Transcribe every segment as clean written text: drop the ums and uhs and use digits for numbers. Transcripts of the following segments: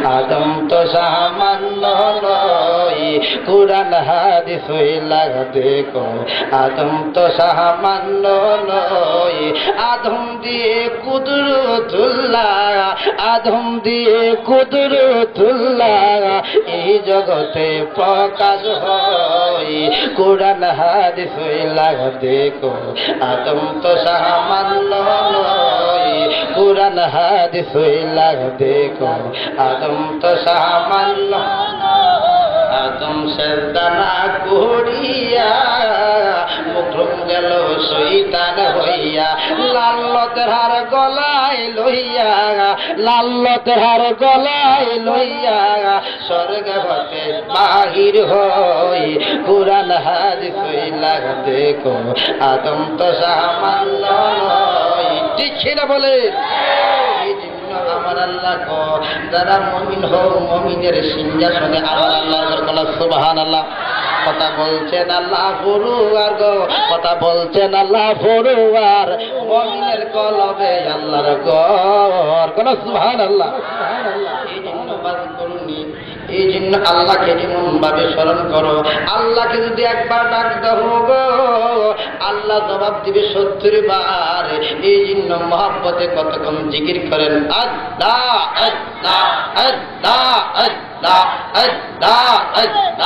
আদম তো সামান্য নয় কুরআন হাদিস হইলা দেখো আদম তো সামান্য নয় আদম দিয়ে কুদরতুল্লাহ আদম দিয়ে কুদরতুল্লাহ এই জগতে প্রকাশ হয় কুরআন হাদিস হইলা দেখো আদম তো সামান্য নয় কুরআন হাদিস হইলা দেখো আদম তো সামান্য আদম সেজদা না করিয়া মুখম গেল শয়তান হইয়া লাল্লতের হার গলায় লইয়া লাল্লতের হার গলায় লইয়া স্বর্গ হতে বাহির হই কুরআন হাদিস হইলা দেখো আদম তো সামান্য নয় ঠিক না বলে আমার আল্লাহ কো যারা মুমিন হও মুমিনের সিংহাসনে আমার আল্লাহর কলা সুবহানাল্লাহ কথা বলছেন আল্লাহ পড়ুয়ার গো কথা বলছেন আল্লাহ পড়ুয়ার মুমিনের কলবে আল্লাহর ঘর কোন সুবহানাল্লাহ এই জন্য বাদ করুনি এই জন্য আল্লাহকে যেমন ভাবে স্মরণ করো আল্লাহকে যদি একবার ডাক দাও গো আল্লাহ জবাব দিবে 70 বার এই জন্য মহব্বতে কতক্ষণ জিকির করেন আল্লাহ আল্লাহ আল্লাহ আল্লাহ আল্লাহ আল্লাহ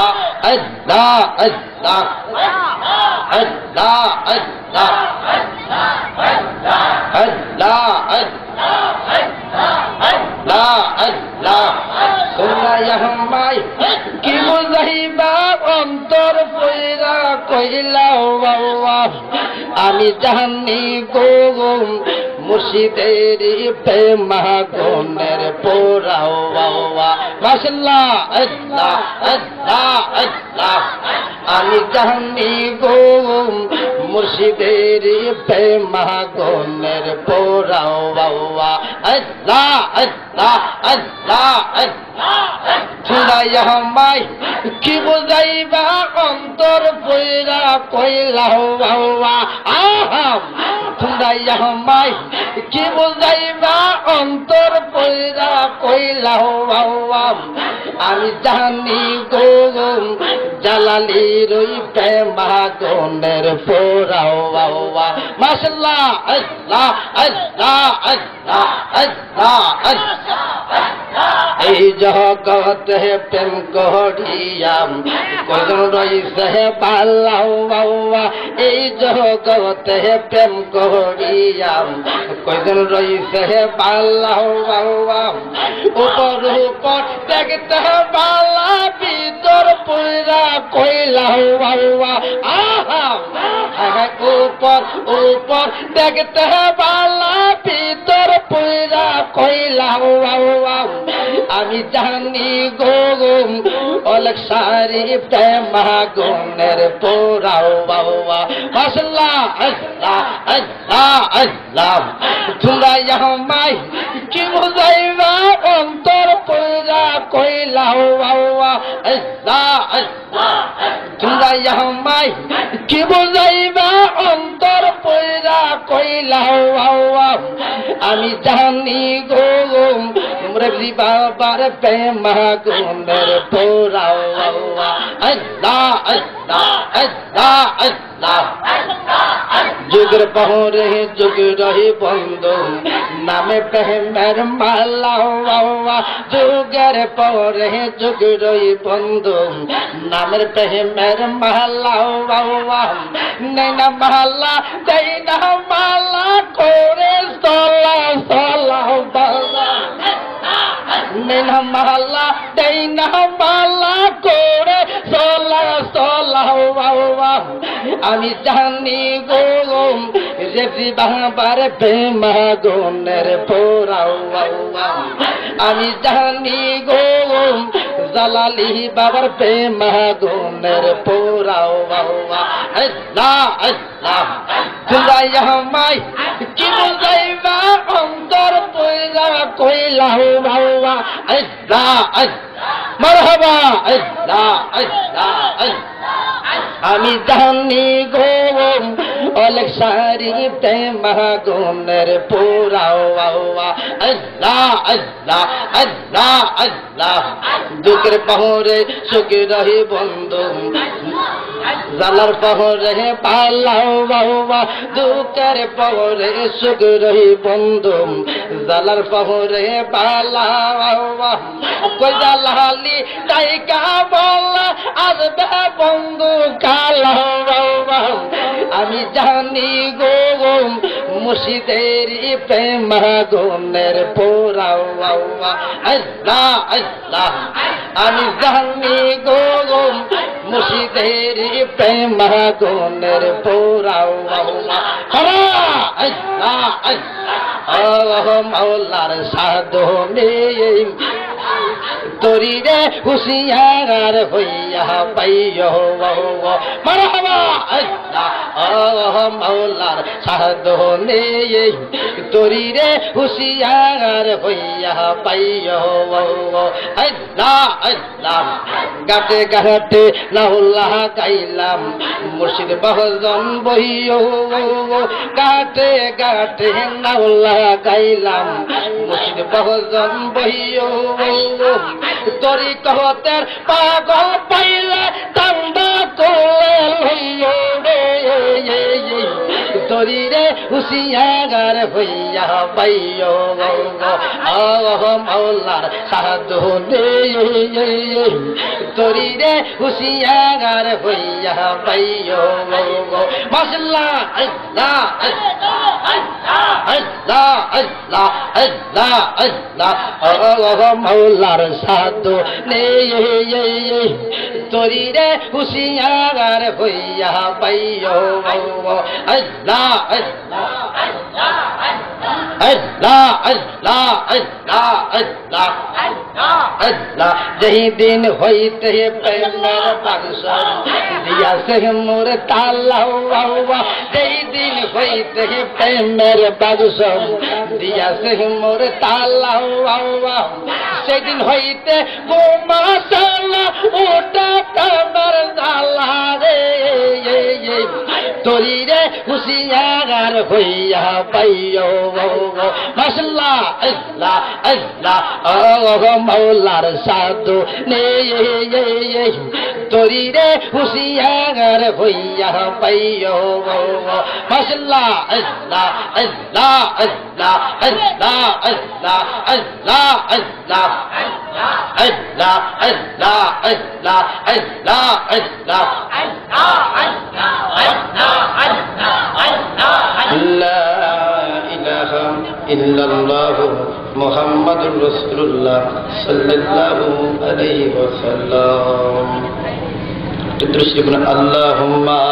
আল্লাহ আল্লাহ আল্লাহ আল্লাহ আল্লাহ আল্লাহ আল্লাহ তোমরা ইহমাই কি বুঝাইবা অন্তর পয়রা কইলাও বাবা আমি জানি গো মুর্শিদেরি প্রেমাগুনের পোড়াও বাবা মাশাআল্লাহ আল্লাহ আল্লাহ আল্লাহ আমি জানি গো মুর্শিদেরি প্রেমাগুনের পোড়াও বাবা আল্লাহ আল্লাহ আল্লাহ আল্লাহ তোমরা ইহমাই কি বুঝাইবা অন্তর পয়রা কইলাও বাবা আহা তোমরা ইহমাই কি বুঝাইবা অন্তর পয়রা কইলাও বাবা আমি জানি গো জালালির ওই প্রেমাগুনের পোড়াও বাবা মাশাআল্লাহ আল্লাহ আল্লাহ আল্লাহ আল্লাহ আল্লাহ এই জগতে প্রেম করিয়া কয়জন রইছে পাল্লাও বাবা এই জগতে প্রেম করিয়া কয়জন রইছে পাল্লাও বাবা উপর উপর দেখতে পাল্লা ভিতর পুরা কইলাও বাবা আহা উপর উপর দেখতে পাল্লা ভিতর পুরা কইলাও বাবা আমি জানি গো অলেক সারি প্রেমাগুনের পোড়াও বাবা মাশাআল্লাহ আল্লাহ আল্লাহ আল্লাহ তোমরা ইহমাই কি বুঝাইবা অন্তর পয়রা কইলাও বাবা আল্লাহ আল্লাহ তোমরা ইহমাই কি বুঝাইবা অন্তর পয়রা কইলাও বাবা আমি জানি গো মুরব্বি বাবার প্রেমাগুনের পোড়াও বাবা আল্লাহ আল্লাহ আল্লাহ আল্লাহ যুগের পহরে যুগ রহি বন্ধু নামে প্রেমের মালাও বাবা যুগের পহরে যুগ রহি বন্ধু নামের প্রেমের মালাও বাবা নैना মালা দেইনা মালা করে সলা সলা বাবা নैना মালা দেইনা মালা করে সলা সলা বাবা আমি জানি গো রেজি বাবার প্রেমাগুনের পোড়াও বাবা আমি জানি গো জালালি বাবার প্রেমাগুনের পোড়াও বাবা আল্লাহ আল্লাহ তোমরা ইহমাই কি বুঝাইবা অন্তর পয়রা কইলাও বাবা আল্লাহ আল্লাহ মারহাবা আল্লাহ আল্লাহ আল্লাহ আমি জানি গো অনেক সারি প্রেমাগুনের পোড়াও আল্লাহ আল্লাহ আল্লাহ আল্লাহ দুঃখের পাহরে সুখে রহি বন্ধু জালার পাহরে পালাও বাবা দুঃখের পাহরে সুখ রহি বন্ধু জালার পাহরে পালাও কই জালালি তাইকা বলা আসবে বন্ধু কালাও বাবা আমি জানি গো মুর্শিদেরই প্রেমাগুনের পোড়াও আল্লাহ আল্লাহ আমি জানি গো মুর্শিদেরই প্রেমাগুনের পোড়াও আল্লাহ আল্লাহ মাওলার সাধনে তোরি রে হুশিয়ার হইয়া পাইও মারহাবা আল্লাহ মাওলার সাধনে তোরি রে হুশিয়ার হইয়া পাইও আল্লাহ আল্লাহ গাতে গাতে লাউল্লাহ গাইলাম মুর্শিদ ভজন বহিও গাতে গাতে লাউল্লাহ গাইলাম মুর্শিদ ভজন বহিও তোরি কহতের পাগল পাইলে দান্দা করলে তোরি রে হুশিয়ার হইয়া পাইও মাওলার সাধনে তোরি রে হুশিয়ার হইয়া পাইও মাশাআল্লাহ আল্লাহ আল্লাহ আল্লাহ আল্লাহ আল্লাহ মাওলার সাধনে তোরি রে হুশিয়ার হইয়া পাইও আল্লাহ আল্লাহ আল্লাহ আল্লাহ আল্লাহ আল্লাহ আল্লাহ যেই দিন হইতে প্রেমের বাক্স দিয়াছে মোর তালাও যেই দিন হইতে প্রেমের বাক্স দিয়াছে মোর তালাও সেদিন হইতে বোমা চালা ওটা তোমার জালা রে তোরি রে হুশিয়ার হইয়া পাইও মাশাআল্লাহ আল্লাহ আল্লাহ মাওলার সাধু নে তোরি রে হুশিয়ার হইয়া পাইও মাশাআল্লাহ আল্লাহ আল্লাহ আল্লাহ আল্লাহ আল্লাহ আল্লাহ আল্লাহ আল্লাহ আল্লাহ আল্লাহ আল্লাহ আল্লাহ লা ইলাহা ইল্লাল্লাহ মুহাম্মাদুর রাসূলুল্লাহ সাল্লাল্লাহু আলাইহি ওয়াসাল্লাম তুদরুশিবনা আল্লাহুম্মা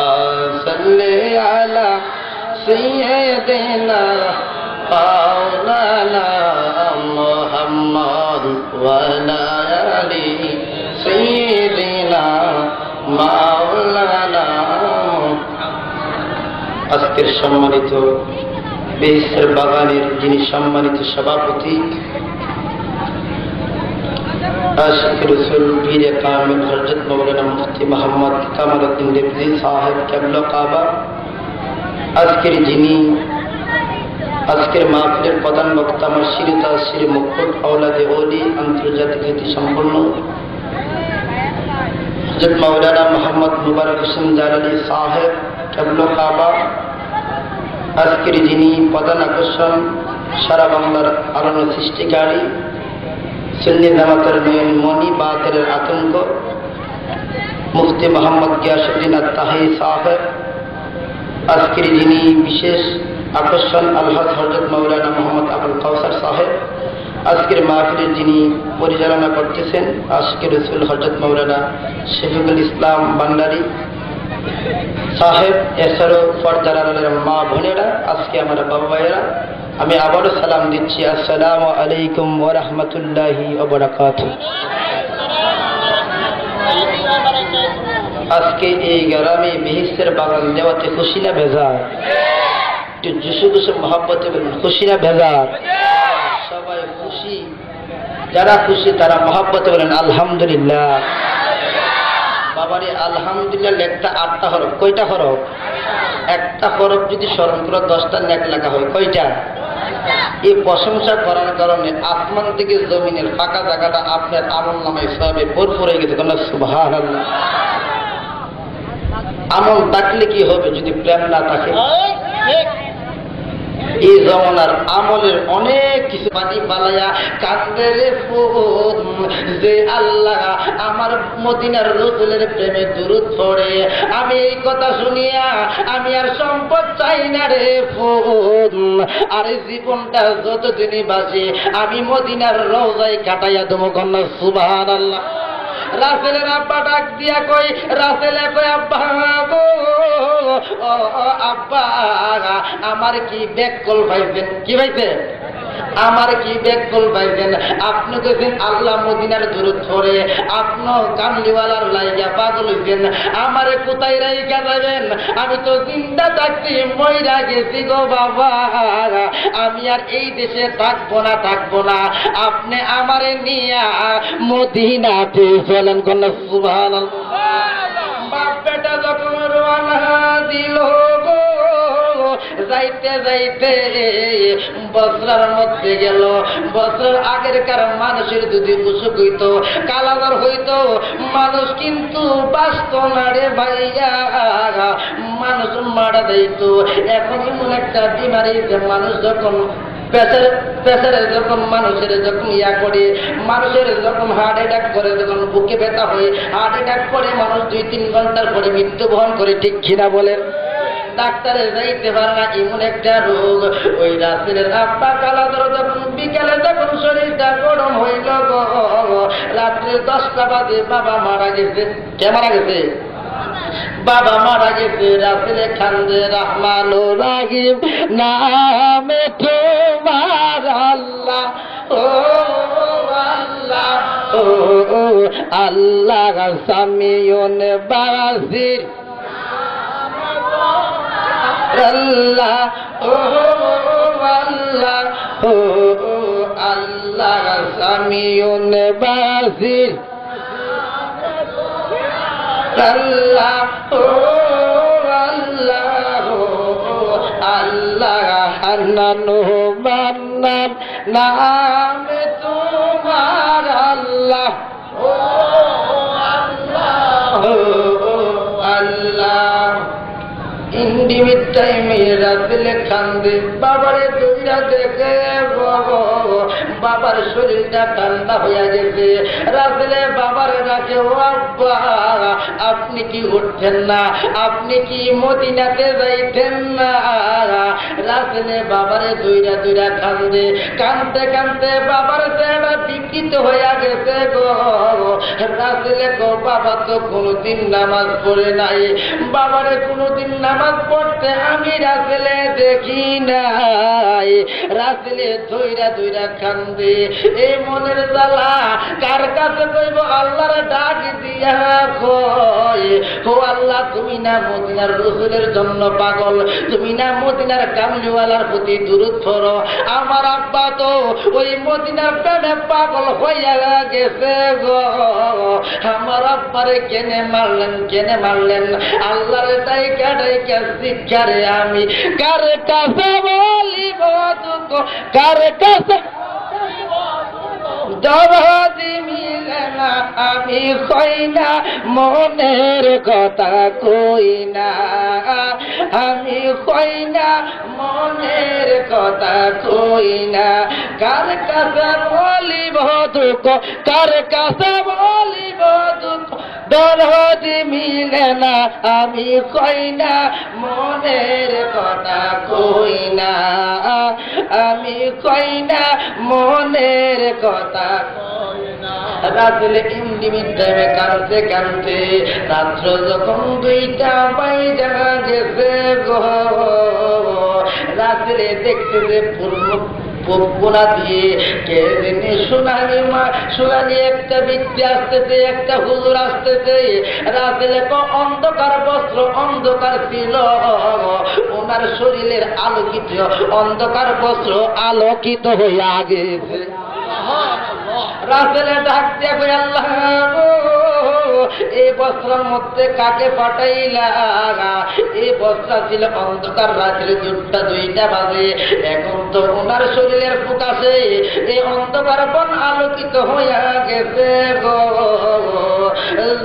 সাল্লি আলা সাইয়্যিদিনা মাওলানা মুহাম্মদ ওয়া আলা আলি সাইয়্যিদিনা মাওলানা। আজকের সম্মানিত বেহেশতের বাগানের যিনি সম্মানিত সভাপতি আশিক রাসূল পীর কামিল হযরত মাওলানা মুফতি মোহাম্মদ কামালউদ্দিন রিজভী সাহেব কেবলা কাবা, আজকের মাহফিলের প্রধান বক্তা আমার শিরতা শ্রী মুকুট আওলাদে ওলি আন্তর্জাতিক খ্যাতি সম্পন্ন হযরত মাওলানা মোহাম্মদ মুবারক হোসেন জালালি সাহেব কেবলা কাবা, আজকের যিনি প্রধান আকর্ষণ সারা বাংলার আলোড়ন সৃষ্টিকারী সুন্নি জামাতের নয়ন মণি বাতিলের আতঙ্ক মুফতি মোহাম্মদ গিয়াসউদ্দিন আত-তাহি সাহেব, আজকের যিনি বিশেষ আকর্ষণ আলহাজ হযরত মাওলানা মোহাম্মদ আবুল কাউসার সাহেব, আজকের মাহফিলের যিনি পরিচালনা করতেছেন আশিকের রাসূল হযরত মাওলানা শফিকুল ইসলাম ভান্ডারী সাহেব, এছাড়াও পর্দার আড়ালের মা বোনেরা, আজকে আমার বাবা ভাইয়েরা, আমি আবারও সালাম দিচ্ছি, আসসালামু আলাইকুম ওয়া রাহমাতুল্লাহি ওয়া বারাকাতুহু। আজকে এই গ্রামে বেহেশতের বাগান দেওয়াতে খুশি না বেজার? একটু জুসু জুসু মহব্বতে বলুন, খুশি না বেজার? সবাই খুশি, যারা খুশি তারা মহব্বতে বলেন আলহামদুলিল্লাহ। বাবারে আলহামদুলিল্লাহ লেখটা 8টা হরফ। কয়টা হরফ? একটা হরফ যদি স্মরণ করে 10টা নেক লেখা হয়। কয়টা? এই প্রশংসা করার কারণে আসমান থেকে জমিনের ফাঁকা জায়গাটা আপনার আমল নামায় সবে ভরপুর হয়ে গেছে। সুবহানাল্লাহ। আমল থাকলে কি হবে যদি প্রেম না থাকে? এই জমানার আমলের অনেক কিছু পানি পালাইয়া কাঁদে রে ফুল যে আল্লাহ আমার মদিনার রাসূলের প্রেমে দুরূদ পড়ে। আমি এই কথা শুনিয়া আমি আর সম্পদ চাই না রে ফুল, আর জীবনটা যতদিনই বাঁচে আমি মদিনার রওজায় কাটাইয়া দেবো। কন্যা সুবহানাল্লাহ। রাসেলের আব্বা ডাক দিয়া কই, রাসেলে কই আব্বা গো, আব্বা আমার কি ব্যাকল পাইছেন? কি পাইছে? আমার কি ব্যাকল পাইছেন? আপনি কইছেন আল্লাহ মদিনার দুরূদ পড়ে, আপনি কামলিওয়ালার লাইগা পাগল হইছেন, আমারে কোথায় রাইখা যাবেন? আমি তো জিন্দা থাকছি মইরা গেছি গো বাবা, আমি আর এই দেশে থাকবো না থাকবো না, আপনি আমারে নিয়া মদিনাতে চলেন। কোন সুবহানাল্লাহ। বাপ বেটা যখন রওনা দিল গো, যাইতে যাইতে বছরের মধ্যে গেল। বছর আগের কারণ মানুষের যদি অসুখ হইতো, কালাবার হইতো, মানুষ কিন্তু বাঁচত না রে ভাইয়া, মানুষ মারা যাইত। এখন এমন একটা বিমারি যে মানুষ যখন প্রেসারে যখন মানুষের যখন ইয়া করে, মানুষের যখন হার্ট অ্যাটাক করে, যখন বুকে ব্যথা হয়ে হার্ট অ্যাটাক করে, মানুষ 2-3 ঘন্টার পরে মৃত্যুবরণ করে। ঠিক কিনা বলেন? ডাক্তারে যাইতে পারে না, এমন একটা রোগ। ওই রাসেলের আব্বা কালাদর যখন বিকালে যখন শরীরটা গরম হইল গো, রাত্রে 10টা বাজে বাবা মারা গেছে। কে মারা গেছে? বাবা মারা গেছে। রাসেলে খান্দে রহমানুর রহিম নামে তোমার আল্লাহ, ও আল্লাহ, ও আল্লাহ সামিউন বাসির আল্লাহ, ও আল্লাহ, ও আল্লাহ সামিউন বাসির আল্লাহ, ও আল্লাহ, ও আল্লাহ হান্নান মান্নান নামে তোমার আল্লাহ, ও আল্লাহ, ও আল্লাহ। ইন্ডিমিট টাইমে রাসেলে খান্দে, বাবারে দুইরা দেখে বাবার শরীরটা ঠান্ডা হয়ে গেছে। রাসেলে বাবার ডাকে, ও আব্বা আপনি কি উঠছেন না? আপনি কি মদিনাতে যাইতেন না? রাসেলে বাবারে দুইরা দুইরা কান্দে, কানতে কানতে বাবার চেহারা বিকৃত হয়ে গেছে গো। রাসেলে গো, বাবা তো কোনোদিন নামাজ পড়ে নাই, বাবারে কোনোদিন নামাজ পড়তে আমি রাসেলে দেখি নাই। রাসেলে দুইরা দুইরা কান্দে, এই মনের জ্বালা কার কাছে কইব? আল্লাহর ডাক দিয়া কই, ও আল্লাহ তুমি না মদিনার রাসূলের জন্য পাগল, তুমি না মদিনার কামলিওয়ালার প্রতি দুরূদ পড়ো। আমার আব্বা তো ওই মদিনার প্রেমে পাগল হইয়া গেছে গো। আমার আব্বারে কেনে মারলেন, কেনে মারলেন? আল্লাহর ডাইকা ডাইকা শিক্ষারে আমি কার কাছে বলিব দুঃখ, কার কাছে দরদি মিলে না, আমি কই না মনের কথা কই না, আমি কই না মনের কথা কই না, কার কাছে বলিব দুঃখ, কার কাছে বলিব দুঃখ, দরদি মিলে না, আমি কই না মনের কথা কই না, আমি কই না মনের কথা। রাসেলে ইন্ডিমিট টাইমে কানতে কানতে রাত্র যখন 2টা বাইজা গেছে গো, রাসেলে দেখতে যে পোনা দিয়ে কে জানি সোনালি একটা বৃত্তি আসতেছে, একটা হুজুর আসতেছে। রাসেলে অন্ধকার বস্ত্র, অন্ধকার ছিল, ওনার শরীরের আলোকিত অন্ধকার বস্ত্র আলোকিত হইয়া গেছে। রাসেলে ডাক দিয়ে কই, আল্লাহ এই বস্ত্রের মধ্যে কাকে পাঠাইলা? এই বস্ত্র ছিল অন্ধকার রাত্রে 2টা বাজে। এখন তো ওনার শরীরের প্রকাশে এই অন্ধকার বন আলোকিত হইয়া গেছে গো।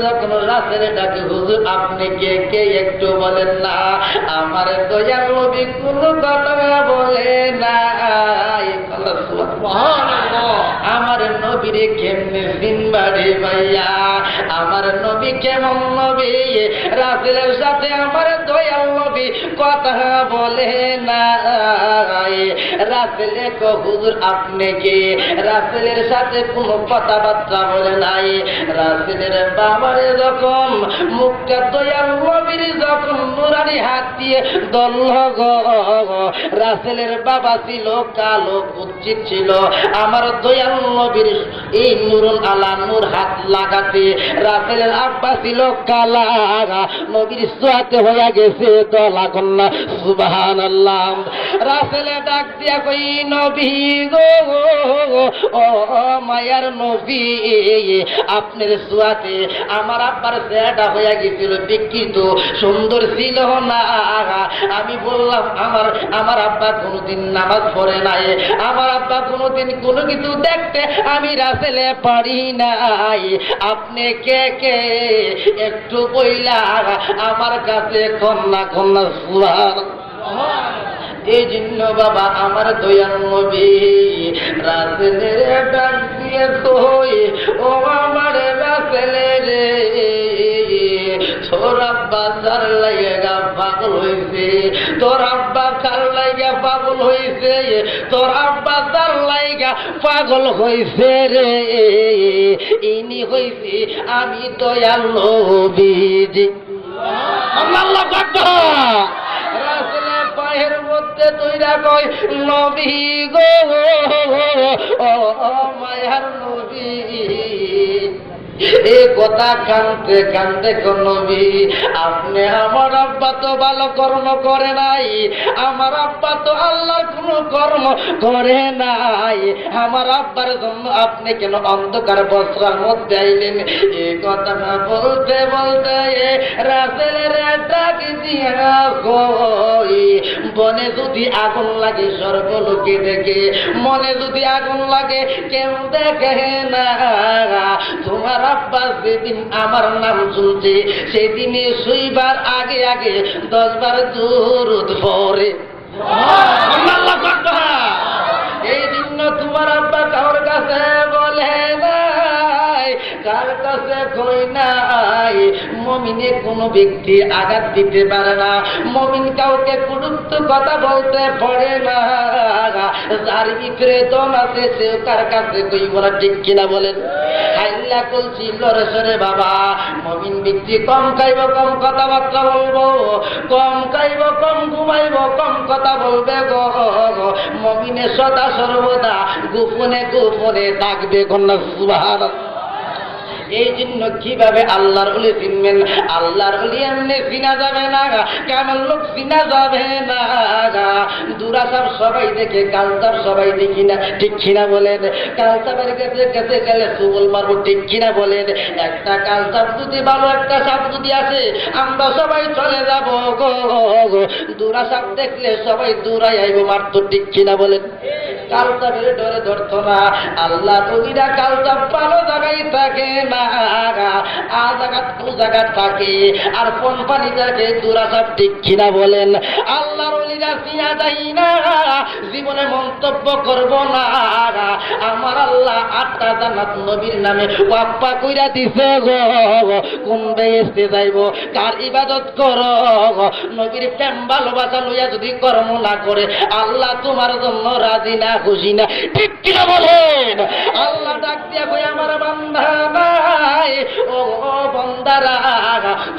যখন রাতের ডাকে হুজুর আপনি কে কে একটু বলেন না। আমার দয়াল নবী কোনো কথা বলে না। আমার নবীরে কেমনে চিনবারে ভাইয়া? আমার নবী কেমন নবী? রাসূলের সাথে আমার দয়াল নবী কথা বলে না। রাসূলে কো হুজুর আপনি কে? রাসূলের সাথে কোনো কথাবার্তা বলে নাই। রাসূলের বাবারে যখন মুখটা দয়াল নবীর যখন নুরানি হাত দিয়ে ধরল গো, রাসূলের বাবা ছিল কালো, কুৎসিত ছিল। আমার দয়াল নবীর এই নুরুল আলা নূর হাত লাগাতে রাসূলের আব্বা ছিল কালা, নবীর সোয়াতে হয়ে গেছে দলা কন্যা। সুবহানাল্লাহ। রাসূলে ডাক দিয়া কই নবী গো, ও মায়ার নবী, আপনার সোয়াতে আমার আব্বার চেহারা হয়ে গেছিল বিকৃত, সুন্দর ছিল না। আমি বললাম আমার আব্বা কোনোদিন নামাজ পড়ে নাই, আমার আব্বা কোনোদিন কোনো কিছু দেখতে আমি রাসূলে পারি নাই। আপনি কে কে একটু বইলা আমার কাছে কন্যা কন্যা। সুবহানাল্লাহ। এই জন্য বাবা আমার দয়াল নবী রাসূলের ডাক দিয়ে কই ও আমার রাসূলের তোর আব্বা যার লাইগা পাগল হইছে, তোর আব্বা কার লাইগা পাগল হইছে, তোর আব্বা যার লাইগা পাগল হইছে রে, ইনি হইছে আমি দয়াল নবীজি। আল্লাহু আকবার। রাসূলে পায়ের মধ্যে দইরা কই নবী গো, ও মায়ার নবী। এই কথা কানতে কানতে নবী আপনি আমার আব্বা তো ভালো কর্ম করে নাই, আমার আব্বা তো আল্লাহর কোনো কর্ম করে নাই, আমার আব্বার জন্য আপনি কেন অন্ধকার বস্ত্রের মধ্যে আইলেন? এই কথা বলতে বলতে রাসূলের ডাক দিয়া কই বনে যদি আগুন লাগে সর্বলোকে দেখে, মনে যদি আগুন লাগে কেউ দেখে না। তোমার আব্বা যেদিন আমার নাম শুনছে সেদিনে শুইবার আগে আগে 10 বার দুরূদ পড়ে। এই জন্য তোমার আব্বা কার কাছে বলে নাই, কার কাছে কই নাই। মুমিনে কোনো ব্যক্তি আঘাত দিতে পারে না, মুমিন কাউকে কুরুত্ব কথা বলতে পারে না। যার ভিতরে দম আছে সে কার কাছে কই বলা ঠিক কিনা বলেন? হাইল্লা কলছি লড়ে সরে বাবা, মুমিন ব্যক্তি কম খাইব, কম কথাবার্তা বলবো, কম খাইব, কম ঘুমাইব, কম কথা বলবে গো। মুমিনে সদা সর্বদা গোপনে গোপনে থাকবে। কন্যা সুবহানাল্লাহ। এই জন্য কিভাবে আল্লাহর ওলি চিনবেন? আল্লাহর ওলি এমনি চিনা যাবে না, কেমন লোক চিনা যাবে না। দুরাসাব সবাই দেখে, কালতাব সবাই দেখি না, ঠিক কিনা বলেন? কালতাবের কাছে কাছে গেলে সুবল মারবো, ঠিক কিনা বলেন? একটা কালতাব যদি ভালো একটা সাপ যদি আছে আমরা সবাই চলে যাব গো। দুরাসাব দেখলে সবাই দূরাই আইব মারতো, ঠিক কিনা বলেন? কালতাবের ডরে ধরতো না। আল্লাহ ওলিরা কালতাব ভালো জায়গায় থাকে না, আজাগাত কুজাগাত থাকে, আর কোন পানি থাকে দুরাসাব, ঠিক কিনা বলেন? আল্লাহর ওলিরা চিনা যায় না, জীবনে মন্তব্য করব না। আমার আল্লাহ 8টা জান্নাত নবীর নামে ওয়াক্ফা কইরা দিছে গো। কোন বেহেশতে যাইব, কার ইবাদত করো, নবীর প্রেম ভালোবাসা লইয়া যদি কর্ম না করে আল্লাহ তোমার জন্য রাজি না, খুশি না, ঠিক কিনা বলেন? আল্লাহ ডাক দিয়া কই আমার বান্দা নাই, ও বান্দারা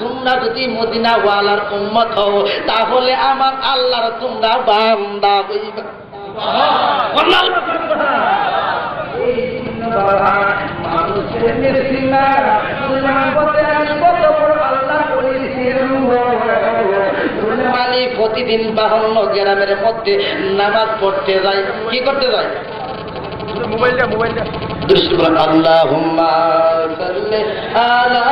তোমরা যদি মদিনা ওয়ালার উম্মত হও তাহলে আমার আল্লাহর তোমরা বান্দা হইবা। প্রতিদিন 52 গ্রামের মধ্যে নামাজ পড়তে যায়, কি করতে যায়? মোবাইলটা আল্লাহুম্মা সাল্লি আলা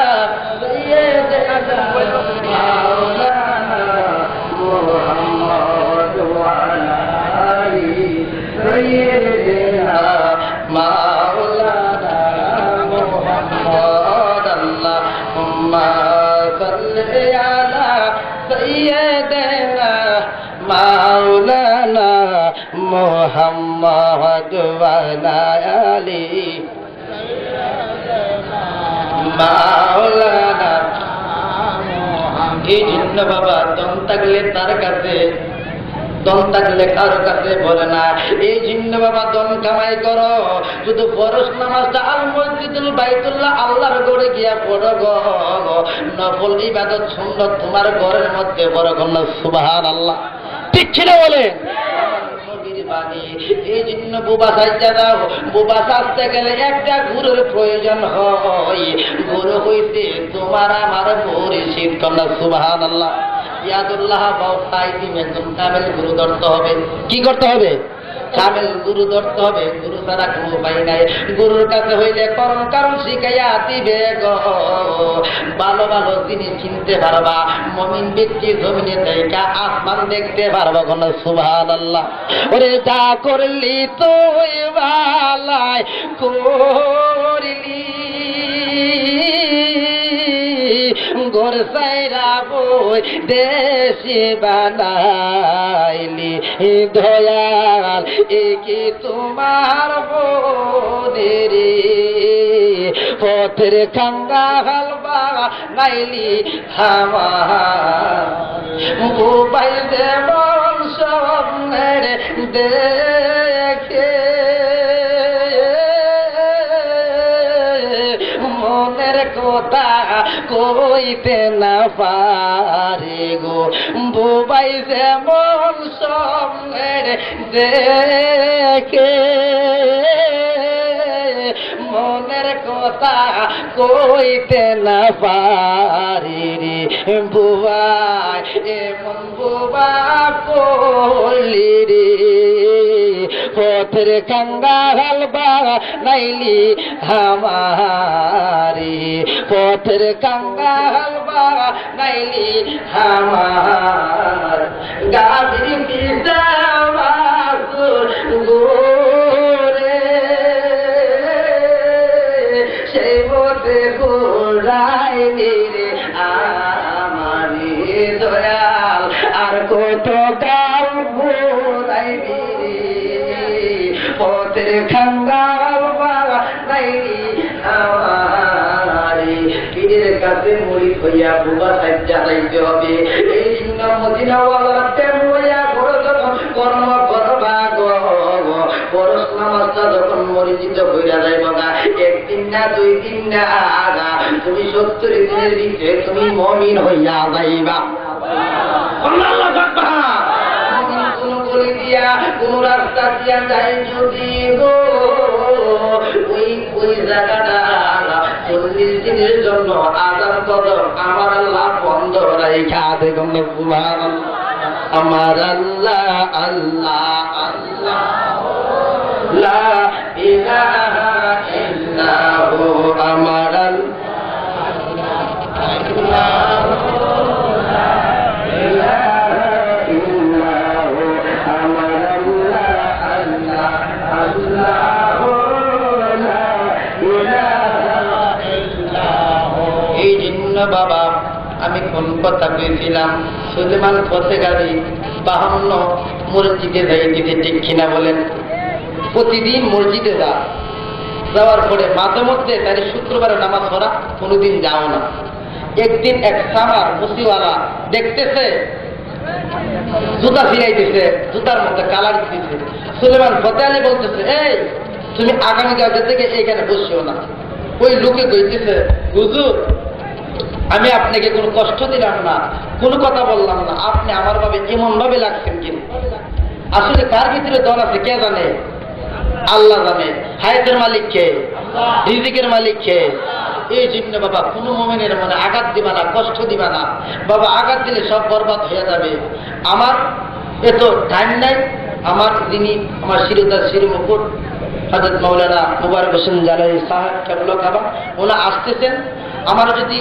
আল্লাহুম্মা সাল্লি আলা সাইয়্যিদিনা মাওলানা মুহাম্মদ ওয়া আলা আলি মাওলানা। এই জন্য বাবা দম থাকলে তার কাছে, দম থাকলে কারো কাছে বলে না। এই জন্য বাবা দম কামাই করো, শুধু ফরজ নামাজটা আল মসজিদুল বাইতুল্লাহ আল্লাহর ঘরে গিয়া পড়ো গো। নফল ইবাদত সুন্নাত তোমার ঘরের মধ্যে বড় করল। সুবহানাল্লাহ, ঠিক ছিল বলে। এই জন্য বুবা সাইজা দাও। বুবা সাজতে গেলে একটা গুরুর প্রয়োজন হয়। গুরু হইতে তোমার আমার পরিচিত কন্যা। সুবহানাল্লাহ। ইয়াদুল্লাহ বাউতাইদিম, একজন কামেল গুরু ধরতে হবে। কি করতে হবে? কামেল গুরু ধরতে হবে। গুরু ছাড়া কোনো উপায় নাই। গুরুর কাছে হইলে করণ কারণ শিখাইয়া দিবে গো। ভালো ভালো জিনিস চিনতে পারবা। মুমিন ব্যক্তি জমিনে দেখা আসমান দেখতে পারবা কোন। সুবহানাল্লাহ। ওরে যা করলি তুই ভালাই করলি, ঘর সাইরা বই দেশে বানাইলি দয়াল, এ কি তোমার বোনের পথের কাঙ্গা হালবা নাইলি আমার বুবাই যেমন স্বপ্নের দেখে মনের কথা কইতে না পারে গো। বুবাই যেমন স্বপ্নের দেখে মনের কথা কইতে না পারি রে বুবাই, এমন বুবা করলি রে পথের কাঙ্গা হালবা নাইলি আমারি, পথের কাঙ্গা হালবা নাইলি আমার। গাভীর পিতামাসুর গোরে সেই মতে গোড়াইনি রে আমারি দয়াল, আর কত গাল গোড়াইনি রে পথের খাঙ্গাল বাবা নাইনি আমারি। পীরের কাছে মুড়ি হইয়া বুবা সাজ্জা যাইতে হবে। এই জন্য মদিনাওয়ালার প্রেম হইয়া বড় যখন কর্ম করবা গো। পরশ নামাজটা যখন মরিচিত হইয়া যাইব না, একদিন না দুই দিন না আগা তুমি 70 দিনের ভিতরে তুমি মুমিন হইয়া যাইবা। আল্লাহু আকবার। কোন গলি দিয়া কোন রাস্তা দিয়া যাই যদি গো, ওই জায়গাটা 40 দিনের জন্য আযান কদর আমার আল্লাহ বন্ধ রাইখা দেবেন। সুবহানাল্লাহ। আমার আল্লাহ আল্লাহ আল্লাহ লা ইলাহা ইল্লাহু, আমার বাবা। আমি কোন কথা কইছিলাম? সুলেমান ফতেগারি 52 মসজিদে যাইতে, ঠিক কিনা বলেন? প্রতিদিন মসজিদে যাওয়ার পরে মাঝে মধ্যে তার শুক্রবারে নামাজ পড়া, কোনোদিন যাও না। একদিন এক সামার মুসিওয়ালা দেখতেছে জুতা ফিরাইতেছে, জুতার মধ্যে কালার দিতেছে। সুলেমান ফতে আলী বলতেছে, এই তুমি আগামীকাল থেকে এখানে বসিও না। ওই লোকে কইতেছে, হুজুর আমি আপনাকে কোনো কষ্ট দিলাম না, কোনো কথা বললাম না, আপনি আমার ভাবে এমন ভাবে লাগছেন। কিন্তু আসলে কার ভিতরে দল আছে কে জানে? আল্লাহ জানে। হায়াতের মালিক কে? রিজিকের মালিক কে? এই জন্য বাবা কোনো মুমিনের মনে আঘাত দিবা না, কষ্ট দিবা না বাবা। আঘাত দিলে সব বরবাদ হয়ে যাবে। আমার এত টাইম নাই। আমার যিনি আমার শিরোদার শিরোমুকুট হযরত মাওলানা মুবারক হোসেন জালালি সাহেব কেবলা খাবা, ওনা আসতেছেন। আমার যদি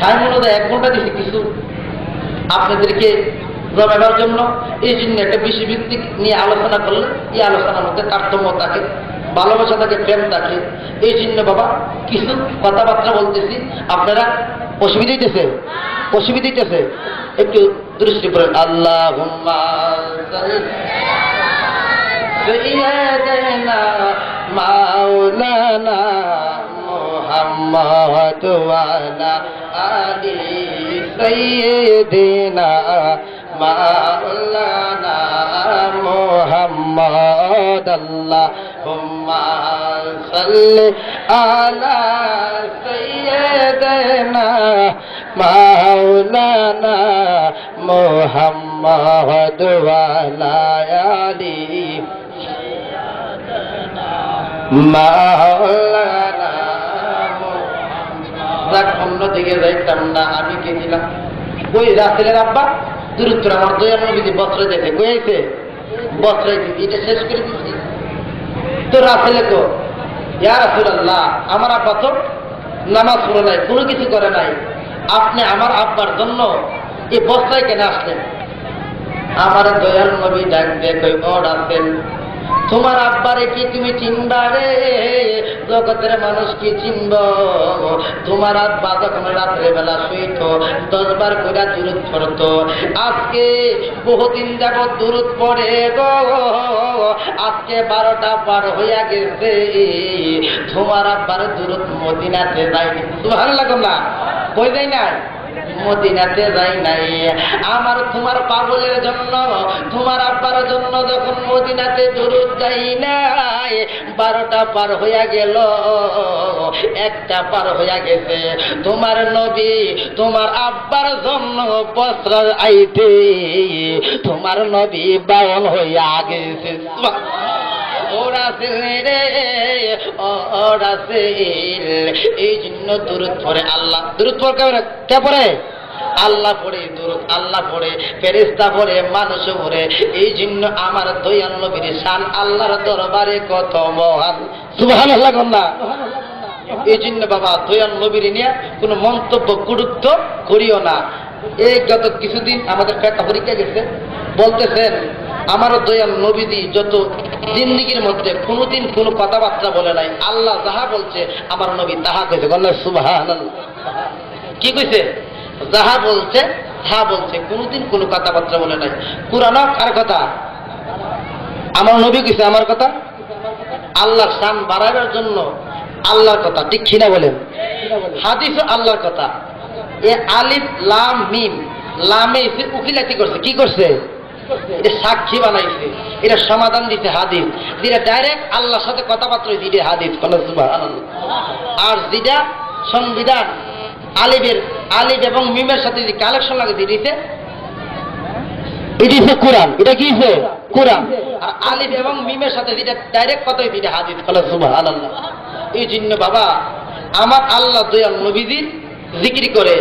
টাইম অনুযায়ী 1 ঘন্টা দিয়েছি কিছু আপনাদেরকে জমাবার জন্য। এই জন্য একটা বিষয়ভিত্তিক নিয়ে আলোচনা করলে এই আলোচনার মধ্যে তারতম্য থাকে। ভালোবাসা থাকে, প্রেম থাকে। এই জন্য বাবা কিছু কথাবার্তা বলতেছি, আপনারা অসুবিধা হইতেছে? অসুবিধা হইতেছে? একটু দৃষ্টি করেন। আল্লাহুম্মা সাইয়্যিদানা মাওলানা মুহাম্মদ ওয়া আলা আলি সাইয়্যিদিনা মাওলানা মুহাম্মদ। আল্লাহুম্মা সাল্লি আলা সাইয়্যিদিনা মাওলানা মুহাম্মদ ওয়া আলা আলি মাওলানা। অন্যদিকে যাইতাম না, আমি কে দিলাম ওই রাসেলের আব্বা দূরত্ব আমার দয়াল নবীজি বস্ত্র দেখে কয়েছে বস্ত্র দিদি, এটা শেষ করে দিচ্ছি তো রাসেলে তো ইয়া রাসূলুল্লাহ, আমার আব্বা তো নামাজ পড়ে নাই, কোনো কিছু করে নাই, আপনি আমার আব্বার জন্য এই বস্ত্রায় কেন আসলেন? আমার দয়াল নবী ডাক দিয়ে কই, ও রাসেল, তোমার আব্বারে কি তুমি চিনবা রে? জগতের মানুষ কি চিনব? তোমার আব্বা যখন রাত্রে বেলা শুইত 10 বার করে দুরূদ পড়তো। আজকে বহুদিন যাবত দুরূদ পড়ে গো, আজকে 12টা পার হইয়া গেছে, তোমার আব্বার দুরূদ মদিনাতে যায়নি। সুবহানাল্লাহ না কই যায় না? মদিনাতে যাই নাই। আমার তোমার পাগলের জন্য, তোমার আব্বার জন্য যখন মদিনাতে দুরূদ যাই নাই, 12টা পার হইয়া গেল, 1টা পার হইয়া গেছে, তোমার নবী তোমার আব্বার জন্য বস্ত্র আইতে তোমার নবী বায়ন হইয়া গেছে। ওরা রে ওরা এই জন্য দুরূদ পড়ে আল্লাহ। দুরূদ পড়ে কে পড়ে? আল্লাহ পড়ে, দুরূদ আল্লাহ পড়ে, ফেরেশতা পড়ে, মানুষ পড়ে। এই জন্য আমার দয়াল নবীর শান আল্লাহর দরবারে কত মহান। সুবহানাল্লাহ না? এই জন্য বাবা দয়াল নবীর নিয়ে কোনো মন্তব্য কুরুক্ত করিও না। এই গত কিছুদিন আমাদের একটা পরীক্ষা গেছে, বলতেছেন আমার দয়াল নবীজি যত জিন্দিগির মধ্যে কোনোদিন কোনো কথাবার্তা বলে নাই, আল্লাহ যাহা বলছে আমার নবী তাহা কইছে। সুবহানাল্লাহ। কি কইছে? যাহা বলছে তাহা বলছে, কোনোদিন কোনো কথাবার্তা বলে নাই। কুরআন কার কথা? আমার নবী কইছে আমার কথা। আল্লাহর শান বাড়াবার জন্য আল্লাহর কথা, ঠিক কিনা বলেন? হাদিসও আল্লাহর কথা। এ আলিফ লাম মিম, লামে উকিলাতি করছে, কি করছে? এটা সাক্ষী বানাইছে, এটা সমাধান দিতে হাদিস, যেটা ডাইরেক্ট আল্লাহর সাথে কথাবার্তা দিতে হাদিস। সুবহানাল্লাহ। আর যেটা সংবিধান আলিফ এবং মিমের সাথে যে কালেকশন লাগে দিতে, এটি হচ্ছে কোরআন। এটা কি হচ্ছে? কোরআন। আর আলিফ এবং মিমের সাথে যেটা ডাইরেক্ট কথা দিতে হাদিস। সুবহানাল্লাহ। এই জন্য বাবা আমার আল্লাহ দয়াল নবীজির জিকির করে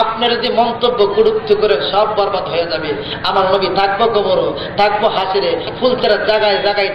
আপনার যে মন্তব্য কুরুক্ত করে সব বরবাদ হয়ে যাবে। আমার নবী থাকবো কবর, থাকবো হাসিরে, ফুলচেরা জায়গায় জায়গায়।